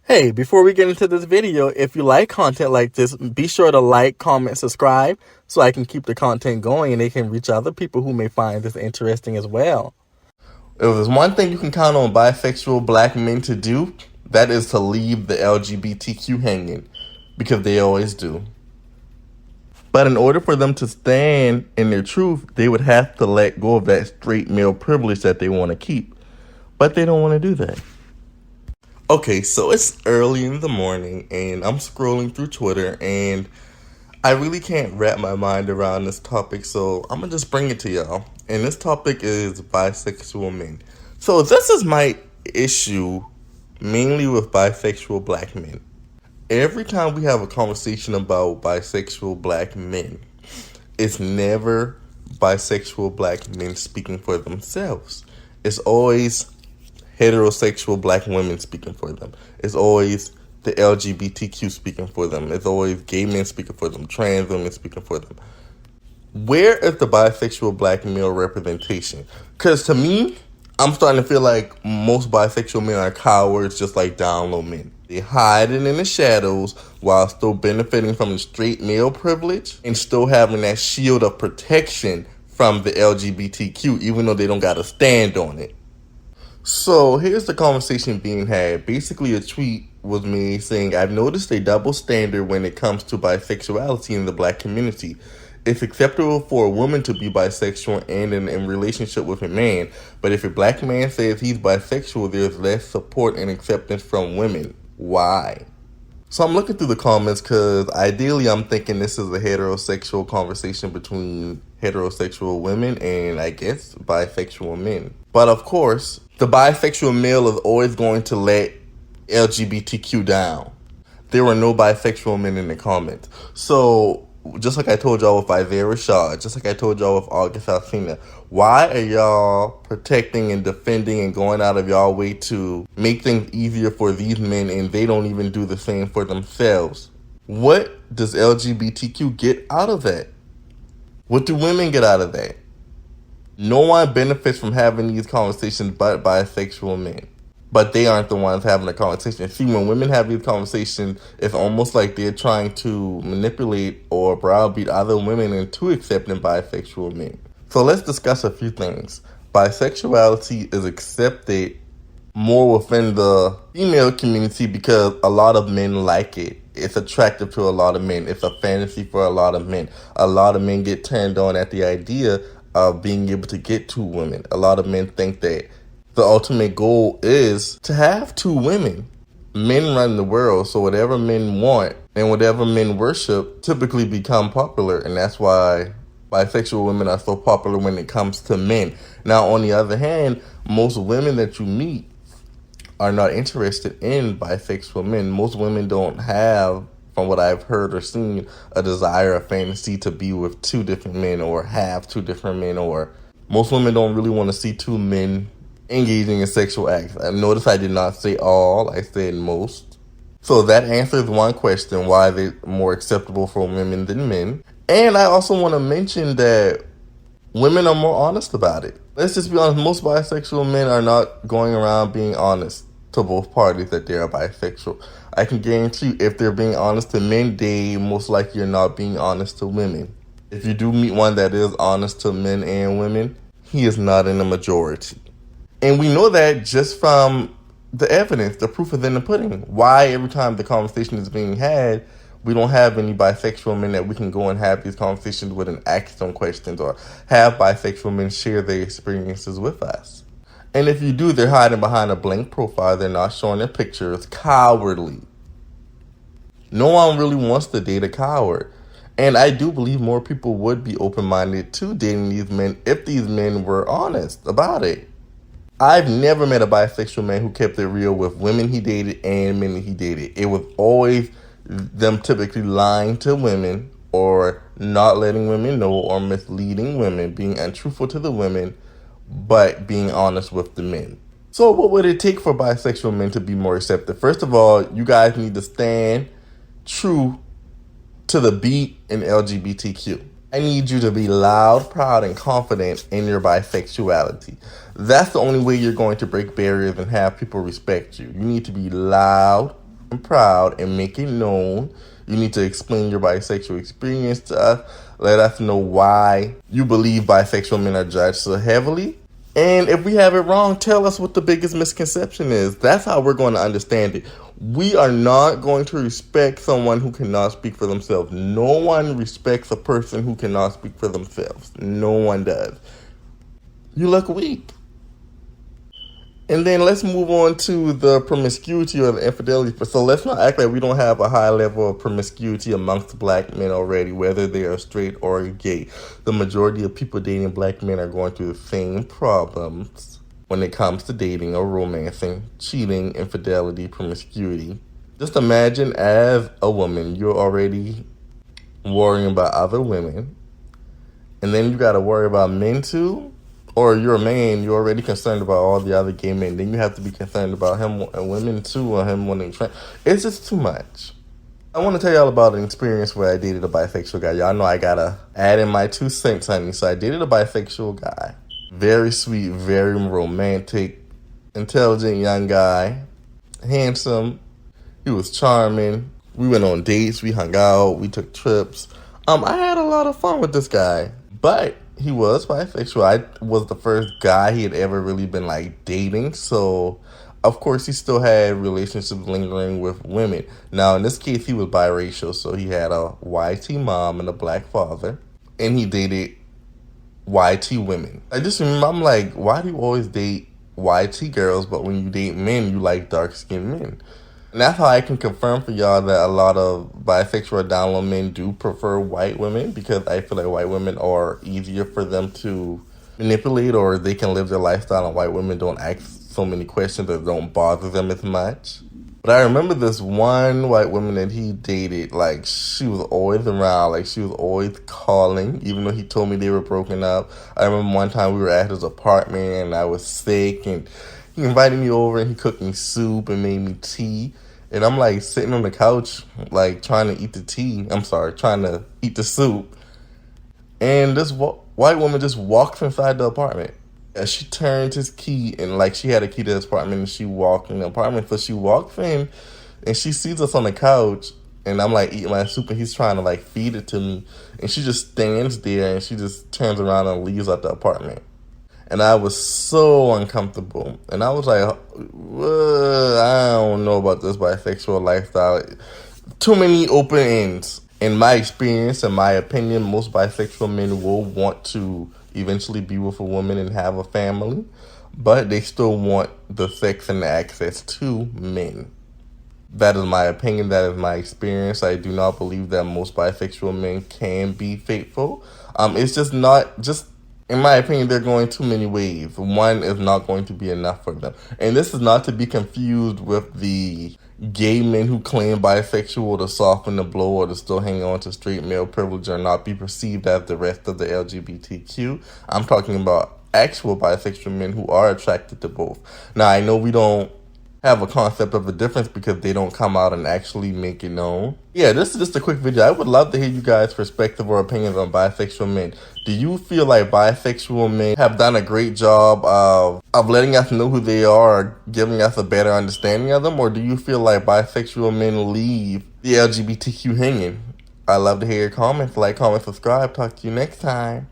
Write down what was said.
Hey, before we get into this video, if you like content like this, be sure to like, comment, subscribe so I can keep the content going and it can reach other people who may find this interesting as well. If there's one thing you can count on bisexual black men to do, that is to leave the LGBTQ hanging, because they always do. But in order for them to stand in their truth, they would have to let go of that straight male privilege that they want to keep. But they don't want to do that. Okay, so it's early in the morning and I'm scrolling through Twitter and I really can't wrap my mind around this topic, so I'm going to just bring it to y'all. And this topic is bisexual men. So this is my issue mainly with bisexual black men. Every time we have a conversation about bisexual black men, it's never bisexual black men speaking for themselves. It's always heterosexual black women speaking for them. It's always the LGBTQ speaking for them. It's always gay men speaking for them, trans women speaking for them. Where is the bisexual black male representation? Because to me, I'm starting to feel like most bisexual men are cowards, just like down low men. They hiding in the shadows while still benefiting from the straight male privilege and still having that shield of protection from the LGBTQ, even though they don't got to stand on it. So here's the conversation being had. Basically, a tweet was made saying, "I've noticed a double standard when it comes to bisexuality in the black community. It's acceptable for a woman to be bisexual and in relationship with a man, but if a black man says he's bisexual, there's less support and acceptance from women. Why?" So I'm looking through the comments because ideally I'm thinking this is a heterosexual conversation between heterosexual women and I guess bisexual men. But of course, the bisexual male is always going to let LGBTQ down. There were no bisexual men in the comments. So just like I told y'all with Isaiah Rashad, just like I told y'all with August Alsina, why are y'all protecting and defending and going out of y'all way to make things easier for these men and they don't even do the same for themselves? What does LGBTQ get out of that? What do women get out of that? No one benefits from having these conversations but bisexual men. But they aren't the ones having the conversation. See, when women have these conversations, it's almost like they're trying to manipulate or browbeat other women into accepting bisexual men. So let's discuss a few things. Bisexuality is accepted more within the female community because a lot of men like it. It's attractive to a lot of men. It's a fantasy for a lot of men. A lot of men get turned on at the idea of being able to get two women. A lot of men think that the ultimate goal is to have two women. Men run the world, so whatever men want and whatever men worship typically become popular, and that's why bisexual women are so popular when it comes to men. Now, on the other hand, most women that you meet are not interested in bisexual men. Most women don't have, from what I've heard or seen, a desire or fantasy to be with two different men or have two different men, or most women don't really want to see two men engaging in sexual acts. Notice I did not say all, I said most. So that answers one question, why they're more acceptable for women than men. And I also want to mention that women are more honest about it. Let's just be honest, most bisexual men are not going around being honest to both parties that they are bisexual. I can guarantee you, if they're being honest to men, they most likely are not being honest to women. If you do meet one that is honest to men and women, he is not in the majority. And we know that just from the evidence, the proof is in the pudding. Why every time the conversation is being had, we don't have any bisexual men that we can go and have these conversations with and ask them questions, or have bisexual men share their experiences with us. And if you do, they're hiding behind a blank profile. They're not showing their pictures. Cowardly. No one really wants to date a coward. And I do believe more people would be open-minded to dating these men if these men were honest about it. I've never met a bisexual man who kept it real with women he dated and men he dated. It was always them typically lying to women or not letting women know or misleading women, being untruthful to the women, but being honest with the men. So what would it take for bisexual men to be more accepted? First of all, you guys need to stand true to the beat in LGBTQ. I need you to be loud, proud, and confident in your bisexuality. That's the only way you're going to break barriers and have people respect you. You need to be loud, and proud and make it known. You need to explain your bisexual experience to us. Let us know why you believe bisexual men are judged so heavily. And if we have it wrong, tell us what the biggest misconception is. That's how we're going to understand it. We are not going to respect someone who cannot speak for themselves. No one respects a person who cannot speak for themselves. No one does. You look weak. And then let's move on to the promiscuity or the infidelity. So let's not act like we don't have a high level of promiscuity amongst black men already, whether they are straight or gay. The majority of people dating black men are going through the same problems when it comes to dating or romancing, cheating, infidelity, promiscuity. Just imagine as a woman, you're already worrying about other women, and then you got to worry about men too. Or you're a man, you're already concerned about all the other gay men. Then you have to be concerned about him and women too, or him wanting trans. It's just too much. I want to tell y'all about an experience where I dated a bisexual guy. Y'all know I gotta add in my 2 cents, honey. So I dated a bisexual guy. Very sweet, very romantic, intelligent young guy. Handsome. He was charming. We went on dates. We hung out. We took trips. I had a lot of fun with this guy. But he was bisexual. I was the first guy he had ever really been like dating. So, of course, he still had relationships lingering with women. Now, in this case, he was biracial. So he had a YT mom and a black father. And he dated YT women. I just remember, I'm like, why do you always date YT girls, but when you date men, you like dark-skinned men? And that's how I can confirm for y'all that a lot of bisexual or down low men do prefer white women, because I feel like white women are easier for them to manipulate, or they can live their lifestyle, and white women don't ask so many questions that don't bother them as much. But I remember this one white woman that he dated, like, she was always around, like, she was always calling, even though he told me they were broken up. I remember one time we were at his apartment, and I was sick, and he invited me over, and he cooked me soup and made me tea. And I'm, like, sitting on the couch, like, trying to eat the tea. Trying to eat the soup. And this white woman just walks inside the apartment. And she turned his key, and, like, she had a key to his apartment, and she walked in the apartment. So she walks in, and she sees us on the couch, and I'm, like, eating my soup, and he's trying to, like, feed it to me. And she just stands there, and she just turns around and leaves out the apartment. And I was so uncomfortable. And I was like, I don't know about this bisexual lifestyle. Too many open ends. In my experience, in my opinion, most bisexual men will want to eventually be with a woman and have a family, but they still want the sex and the access to men. That is my opinion. That is my experience. I do not believe that most bisexual men can be faithful. It's just not just. In my opinion, they're going too many ways. One is not going to be enough for them. And this is not to be confused with the gay men who claim bisexual to soften the blow or to still hang on to straight male privilege or not be perceived as the rest of the LGBTQ. I'm talking about actual bisexual men who are attracted to both. Now, I know we don't have a concept of a difference because they don't come out and actually make it known. Yeah, this is just a quick video. I would love to hear you guys' perspective or opinions on bisexual men. Do you feel like bisexual men have done a great job of letting us know who they are or giving us a better understanding of them? Or do you feel like bisexual men leave the LGBTQ hanging? I'd love to hear your comments. Like, comment, subscribe. Talk to you next time.